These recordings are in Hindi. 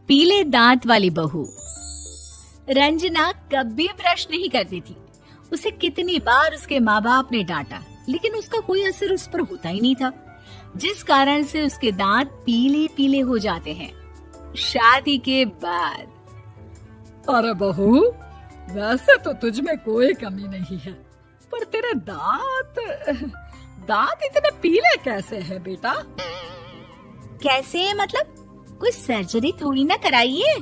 पीले दांत वाली बहू। रंजना कभी ब्रश नहीं करती थी। उसे कितनी बार उसके माँ बाप ने डांटा, लेकिन उसका कोई असर उस पर होता ही नहीं था, जिस कारण से उसके दांत पीले पीले हो जाते हैं। शादी के बाद। अरे बहू, वैसे तो तुझ में कोई कमी नहीं है, पर तेरे दांत इतने पीले कैसे हैं बेटा? कैसे मतलब? कोई सर्जरी थोड़ी ना कराइए।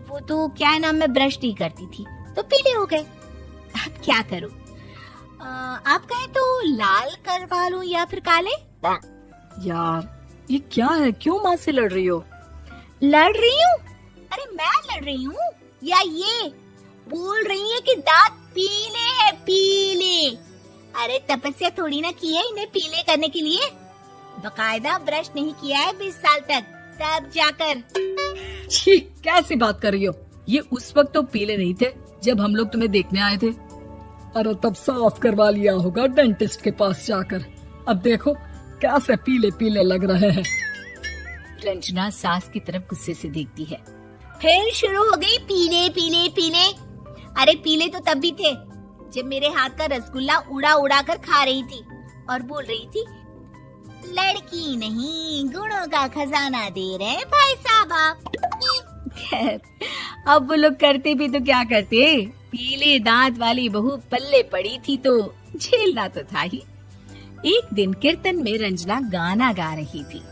वो तो क्या नाम, मैं ब्रश नहीं करती थी तो पीले हो गए। अब क्या करूं? आप कहें तो लाल करवा लूं या फिर काले? यार ये क्या है, क्यों माँ से लड़ रही हो? लड़ रही हूँ? अरे मैं लड़ रही हूँ या ये बोल रही है कि दांत पीले हैं, पीले। अरे तपस्या थोड़ी ना की है इन्हें पीले करने के लिए। बकायदा ब्रश नहीं किया है 20 साल तक, तब जाकर। छी, कैसी बात कर रही हो? ये उस वक्त तो पीले नहीं थे जब हम लोग तुम्हें देखने आए थे। अरे तब साफ करवा लिया होगा डेंटिस्ट के पास जाकर। अब देखो कैसे पीले पीले लग रहे हैं। रंजना सास की तरफ गुस्से से देखती है। फिर शुरू हो गई पीले पीले पीले। अरे पीले तो तब भी थे जब मेरे हाथ का रसगुल्ला उड़ा उड़ा कर खा रही थी और बोल रही थी, लड़की नहीं गुणों का खजाना दे रहे भाई साहब। खैर, अब वो लोग करते भी तो क्या करते, पीले दांत वाली बहू पल्ले पड़ी थी तो झेलना तो था ही। एक दिन कीर्तन में रंजना गाना गा रही थी।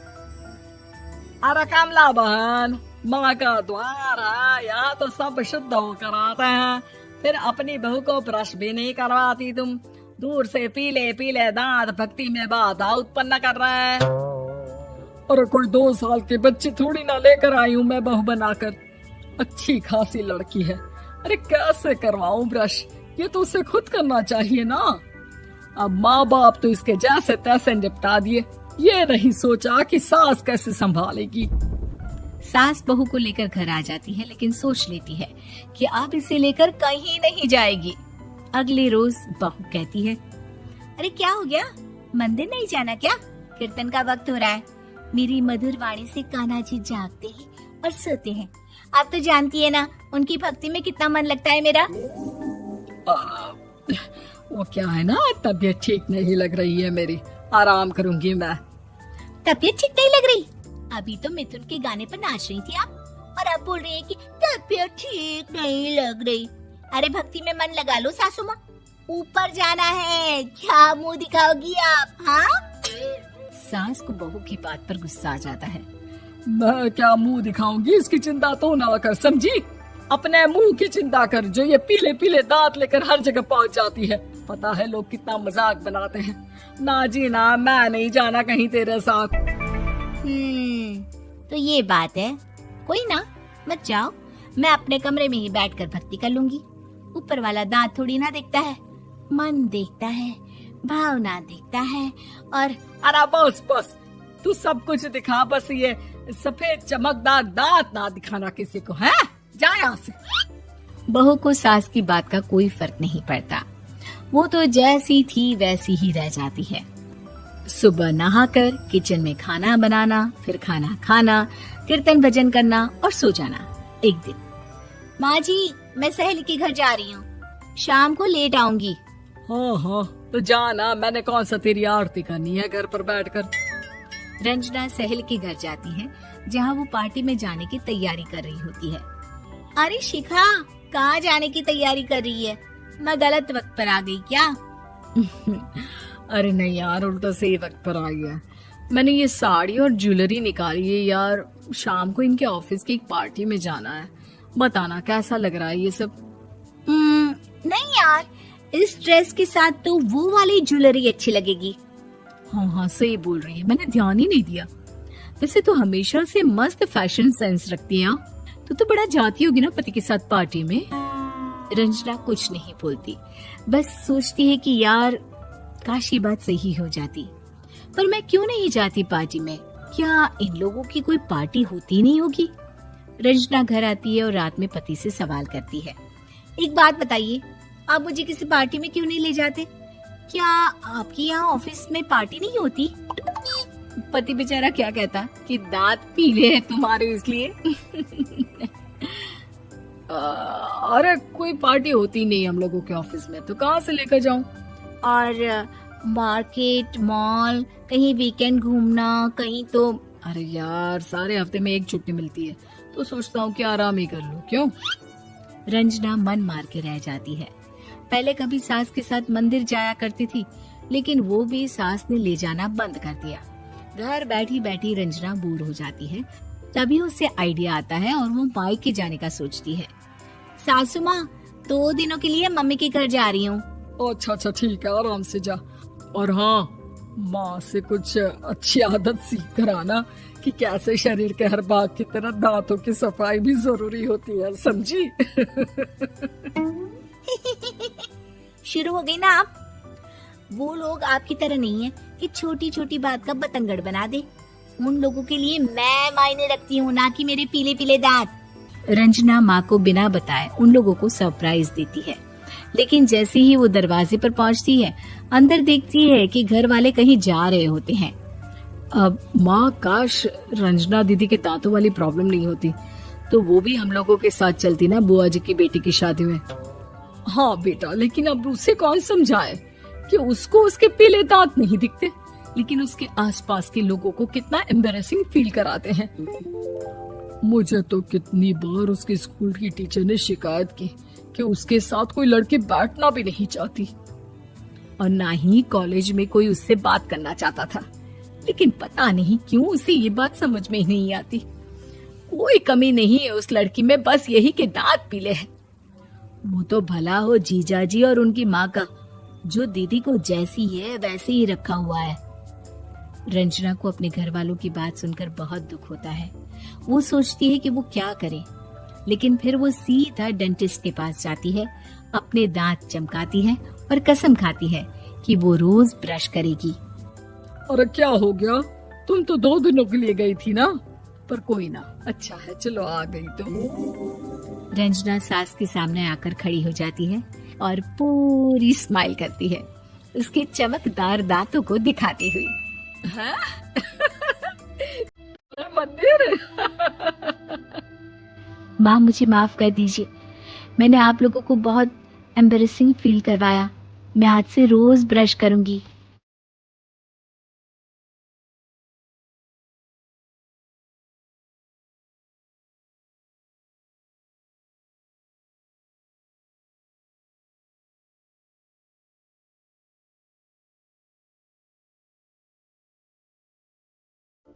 अरे कमला बहन, माँ का द्वार है, यहाँ तो सब शुद्ध होकर आते हैं, फिर अपनी बहू को ब्रश भी नहीं करवाती तुम। दूर से पीले पीले दांत भक्ति में बाधा उत्पन्न कर रहे हैं। अरे कोई 2 साल के बच्चे थोड़ी ना लेकर आई हूँ मैं बहू बनाकर। अच्छी खासी लड़की है, अरे कैसे करवाऊं ब्रश? ये तो उसे खुद करना चाहिए ना। अब माँ बाप तो इसके जैसे तैसे निपटा दिए, ये नहीं सोचा कि सास कैसे संभालेगी। सास बहू को लेकर घर आ जाती है, लेकिन सोच लेती है कि अब इसे लेकर कहीं नहीं जाएगी। अगले रोज बहू कहती है, अरे क्या हो गया, मंदिर नहीं जाना क्या? कीर्तन का वक्त हो रहा है। मेरी मधुर वाणी से कान्हा जी जागते हैं और सोते हैं। आप तो जानती है ना उनकी भक्ति में कितना मन लगता है मेरा। वो क्या है ना, तबीयत ठीक नहीं लग रही है मेरी, आराम करूंगी मैं। तबीयत ठीक नहीं लग रही? अभी तो मिथुन के गाने पर नाच रही थी आप, और अब बोल रही है कि तबीयत ठीक नहीं लग रही। अरे भक्ति में मन लगा लो सासू माँ, ऊपर जाना है, क्या मुंह दिखाओगी आप? हाँ? सास को बहू की बात पर गुस्सा आ जाता है। मैं क्या मुंह दिखाऊंगी, इसकी चिंता तो ना कर, समझी? अपने मुंह की चिंता कर, जो ये पीले पीले दांत लेकर हर जगह पहुंच जाती है। पता है लोग कितना मजाक बनाते हैं। ना जी ना, मैं नहीं जाना कहीं तेरे साथ। तो ये बात है। कोई ना, मत जाओ, मैं अपने कमरे में ही बैठकर भक्ति कर लूंगी। ऊपर वाला दांत थोड़ी ना देखता है, मन देखता है, भावना देखता है। और अरे बस बस, तू सब कुछ दिखा, बस ये सफेद चमकदार दांत ना दिखाना किसी को, है? जा यहाँ से। बहू को सास की बात का कोई फर्क नहीं पड़ता, वो तो जैसी थी वैसी ही रह जाती है। सुबह नहाकर किचन में खाना बनाना, फिर खाना खाना, कीर्तन भजन करना और सो जाना। एक दिन, माँ जी मैं सहेली के घर जा रही हूँ, शाम को लेट आऊंगी। हाँ, तो जाना, मैंने कौन सा तेरी आरती करनी है घर पर बैठकर। रंजना सहेली के घर जाती है, जहाँ वो पार्टी में जाने की तैयारी कर रही होती है। अरे शिखा, कहाँ जाने की तैयारी कर रही है? मैं गलत वक्त पर आ गई क्या? अरे नहीं यार, उल्टा सही वक्त पर आई है। मैंने ये साड़ी और ज्वेलरी निकाली है यार, शाम को इनके ऑफिस की एक पार्टी में जाना है। बताना कैसा लग रहा है ये सब? नहीं यार, इस ड्रेस के साथ तो वो वाली ज्वेलरी अच्छी लगेगी। हाँ सही बोल रही है, मैंने ध्यान ही नहीं दिया। वैसे तो हमेशा से मस्त फैशन सेंस रखती है। तो बड़ा जाती होगी ना पति के साथ पार्टी में। रंजना कुछ नहीं बोलती, बस सोचती है कि यार काश ये बात सही हो जाती, पर मैं क्यों नहीं जाती पार्टी में? क्या इन लोगों की कोई पार्टी होती नहीं होगी? रंजना घर आती है और रात में पति से सवाल करती है, एक बात बताइए, आप मुझे किसी पार्टी में क्यों नहीं ले जाते? क्या आपके यहाँ ऑफिस में पार्टी नहीं होती? पति बेचारा क्या कहता कि दांत पीले हैं तुम्हारे इसलिए। अरे कोई पार्टी होती नहीं हम लोगों के ऑफिस में, तो कहाँ से लेकर जाऊं? और मार्केट, मॉल, कहीं वीकेंड घूमना, कहीं तो। अरे यार सारे हफ्ते में एक छुट्टी मिलती है, तो सोचता हूँ कि आराम ही कर लूं। क्यों? रंजना मन मार के रह जाती है। पहले कभी सास के साथ मंदिर जाया करती थी, लेकिन वो भी सास ने ले जाना बंद कर दिया। घर बैठी बैठी रंजना बोर हो जाती है। तभी उसे आइडिया आता है और वो मायके जाने का सोचती है। सासू माँ, 2 दिनों के लिए मम्मी के घर जा रही हूँ। अच्छा अच्छा ठीक है, आराम से जा। और हाँ, माँ से कुछ अच्छी आदत सीख कर आना कि कैसे शरीर के हर भाग की तरह दांतों की सफाई भी जरूरी होती है, समझी? शुरू हो गई ना आप। वो लोग आपकी तरह नहीं है कि छोटी छोटी बात का बतंगड़ बना दे। उन लोगों के लिए मैं मायने रखती हूँ, ना कि मेरे पीले पीले दांत। रंजना माँ को बिना बताए उन लोगों को सरप्राइज देती है, लेकिन जैसे ही वो दरवाजे पर पहुंचती है, अंदर देखती है कि घर वाले कहीं जा रहे होते हैं। अब माँ, काश रंजना दीदी के दांतों वाली प्रॉब्लम नहीं होती, तो वो भी हम लोगों के साथ चलती ना बुआ जी की बेटी की शादी में। हाँ बेटा, लेकिन अब उसे कौन समझाए कि उसको उसके पीले दांत नहीं दिखते, लेकिन उसके आसपास के लोगों को कितना एम्बैरेसिंग फील कराते हैं। मुझे तो कितनी बार उसके स्कूल की टीचर ने शिकायत की कि उसके साथ कोई लड़की बैठना भी नहीं चाहती, और ना ही कॉलेज में कोई उससे बात करना चाहता था। लेकिन पता नहीं क्यों उसे ये बात समझ में ही नहीं आती। कोई कमी नहीं है उस लड़की में, बस यही कि दांत पीले हैं। वो तो भला हो जीजा जी और उनकी माँ का, जो दीदी को जैसी है वैसे ही रखा हुआ है। रंजना को अपने घर वालों की बात सुनकर बहुत दुख होता है। वो सोचती है कि वो क्या करे, लेकिन फिर वो सीधा डेंटिस्ट के पास जाती है, अपने दांत चमकाती है और कसम खाती है कि वो रोज ब्रश करेगी। अरे क्या हो गया? तुम तो 2 दिनों के लिए गई थी ना, पर कोई ना, अच्छा है, चलो आ गई तो। रंजना सास के सामने आकर खड़ी हो जाती है और पूरी स्माइल करती है, उसके चमकदार दांतों को दिखाती हुई। हाँ? मंदिर। माँ, मुझे माफ कर दीजिए, मैंने आप लोगों को बहुत एम्बैरेसिंग फील करवाया। मैं आज से रोज ब्रश करूंगी।